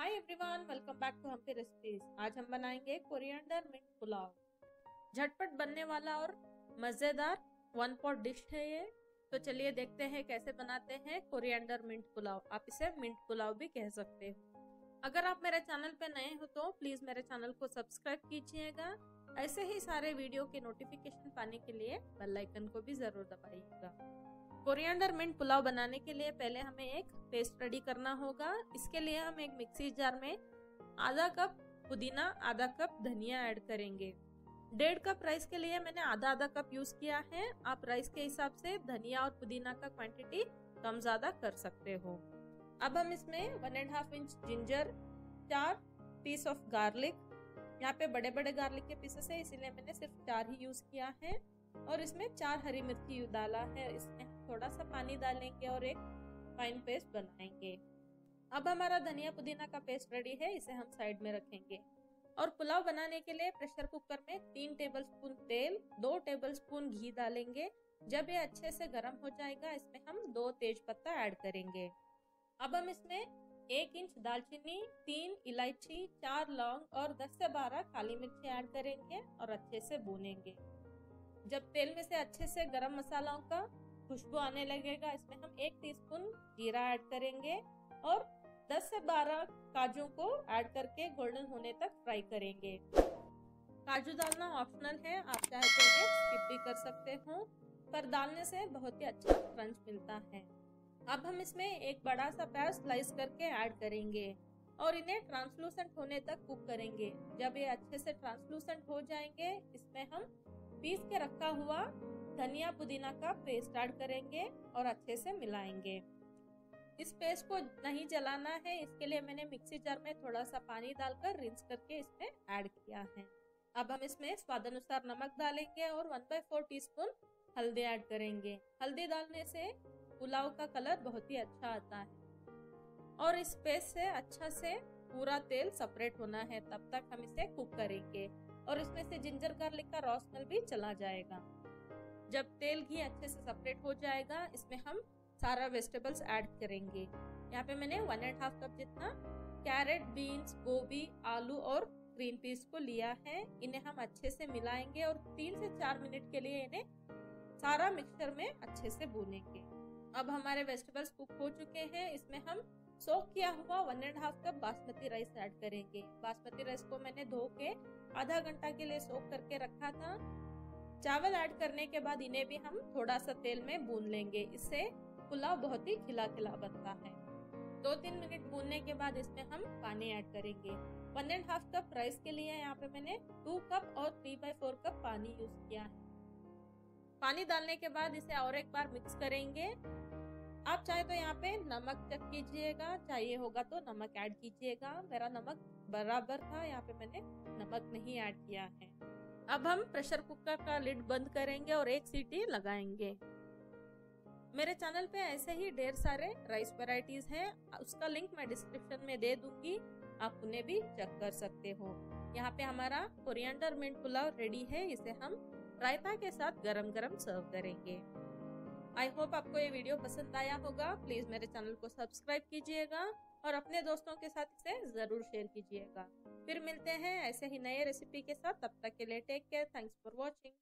Hi everyone, welcome back to Hampi recipes. आज हम बनाएंगे कोरिएंडर मिंट पुलाव। झटपट बनने वाला और मजेदार वन पॉट डिश है ये। तो चलिए देखते हैं कैसे बनाते हैं कोरिएंडर मिंट पुलाव। आप इसे मिंट पुलाव भी कह सकते हो। अगर आप मेरे चैनल पे नए हो तो प्लीज मेरे चैनल को सब्सक्राइब कीजिएगा। ऐसे ही सारे वीडियो के नोटिफिकेशन पाने के लिए बेल आइकन को भी जरूर दबाइएगा। कोरिएंडर मिंट पुलाव बनाने के लिए पहले हमें एक पेस्ट रेडी करना होगा। इसके लिए हम एक मिक्सी जार में आधा कप पुदीना, आधा कप धनिया ऐड करेंगे। 1.5 कप राइस के लिए मैंने आधा कप यूज किया है। आप राइस के हिसाब से धनिया और पुदीना का क्वांटिटी कम ज्यादा कर सकते हो। अब हम इसमें 1.5 inch ginger, 4 piece of garlic, यहाँ पे बड़े बड़े गार्लिक के पीसेस है इसीलिए मैंने सिर्फ 4 ही यूज किया है, और इसमें 4 हरी मिर्ची डाला है। इसमें थोड़ा सा पानी डालेंगे और एक फाइन पेस्ट बनाएंगे। अब हमारा धनिया पुदीना का पेस्ट रेडी है, इसे हम साइड में रखेंगे। और पुलाव बनाने के लिए प्रेशर कुकर में 3 टेबलस्पून तेल, 2 टेबलस्पून घी डालेंगे। जब ये अच्छे से गर्म हो जाएगा इसमें हम 2 तेज पत्ता ऐड करेंगे। अब हम इसमें 1 इंच दालचीनी, 3 इलायची, 4 लौंग और 10 से 12 काली मिर्ची ऐड करेंगे और अच्छे से भूनेंगे। जब तेल में से अच्छे से गरम मसालाओं का खुशबू आने लगेगा इसमें हम 1 टीस्पून जीरा ऐड करेंगे और 10 से 12 काजू को ऐड करके गोल्डन होने तक फ्राई करेंगे। काजू डालना ऑप्शनल है, आप चाहे तो इन्हें स्किप भी कर सकते हो, पर डालने से बहुत ही अच्छा क्रंच मिलता है। अब हम इसमें एक बड़ा सा प्याज स्लाइस करके ऐड करेंगे और इन्हें ट्रांसलूसेंट होने तक कुक करेंगे। जब ये अच्छे से ट्रांसलूसेंट हो जाएंगे इसमें हम पीस के रखा हुआ धनिया पुदीना का पेस्ट ऐड करेंगे और अच्छे से मिलाएंगे। इस पेस्ट को नहीं जलाना है, इसके लिए मैंने मिक्सी जार में थोड़ा सा पानी डालकर रिंस करके इसमें ऐड किया है। अब हम इसमें स्वाद अनुसार नमक डालेंगे और 1/4 टीस्पून हल्दी ऐड करेंगे। हल्दी डालने से पुलाव का कलर बहुत ही अच्छा आता है और इस पेस्ट से अच्छा से पूरा तेल सेपरेट होना है, तब तक हम इसे कुक करेंगे और इसमें से जिंजर गार्लिक का रॉ स्मेल भी चला जाएगा। जब तेल घी अच्छे से सेपरेट हो जाएगा इसमें हम सारा वेजिटेबल्स ऐड करेंगे। यहाँ पे मैंने 1.5 कप जितना कैरेट, बीन्स, गोभी, आलू और ग्रीन पीस को लिया है। इन्हें हम अच्छे से मिलाएंगे और 3 से 4 मिनट के लिए इन्हें सारा मिक्सचर में अच्छे से भूनेंगे। अब हमारे वेजिटेबल्स कुक हो चुके हैं, इसमें हम सोक किया हुआ 1.5 कप बासमती राइस ऐड करेंगे। बासमती राइस को मैंने धो के आधा घंटा के लिए सोक करके रखा था। चावल ऐड करने के बाद इन्हें भी हम थोड़ा सा तेल में भून लेंगे, इससे पुलाव बहुत ही खिला खिला बनता है। 2-3 मिनट भूनने के बाद इसमें हम पानी ऐड करेंगे। 1.5 कप राइस के लिए यहाँ पे मैंने 2 कप और 3/4 कप पानी यूज किया है। पानी डालने के बाद इसे और एक बार मिक्स करेंगे। आप चाहे तो यहाँ पे नमक चेक कीजिएगा, चाहिए होगा तो नमक ऐड कीजिएगा। मेरा नमक बराबर था, यहाँ पे मैंने नमक नहीं ऐड किया है। अब हम प्रेशर कुकर का लिड बंद करेंगे और एक सीटी लगाएंगे। मेरे चैनल पे ऐसे ही ढेर सारे राइस वैरायटीज हैं, उसका लिंक मैं डिस्क्रिप्शन में दे दूंगी, आप उन्हें भी चेक कर सकते हो। यहाँ पे हमारा कोरिएंडर मिंट पुलाव रेडी है, इसे हम रायता के साथ गरम गरम सर्व करेंगे। आई होप आपको ये वीडियो पसंद आया होगा। प्लीज मेरे चैनल को सब्सक्राइब कीजिएगा और अपने दोस्तों के साथ इसे जरूर शेयर कीजिएगा। फिर मिलते हैं ऐसे ही नए रेसिपी के साथ, तब तक के लिए take care. Thanks for watching.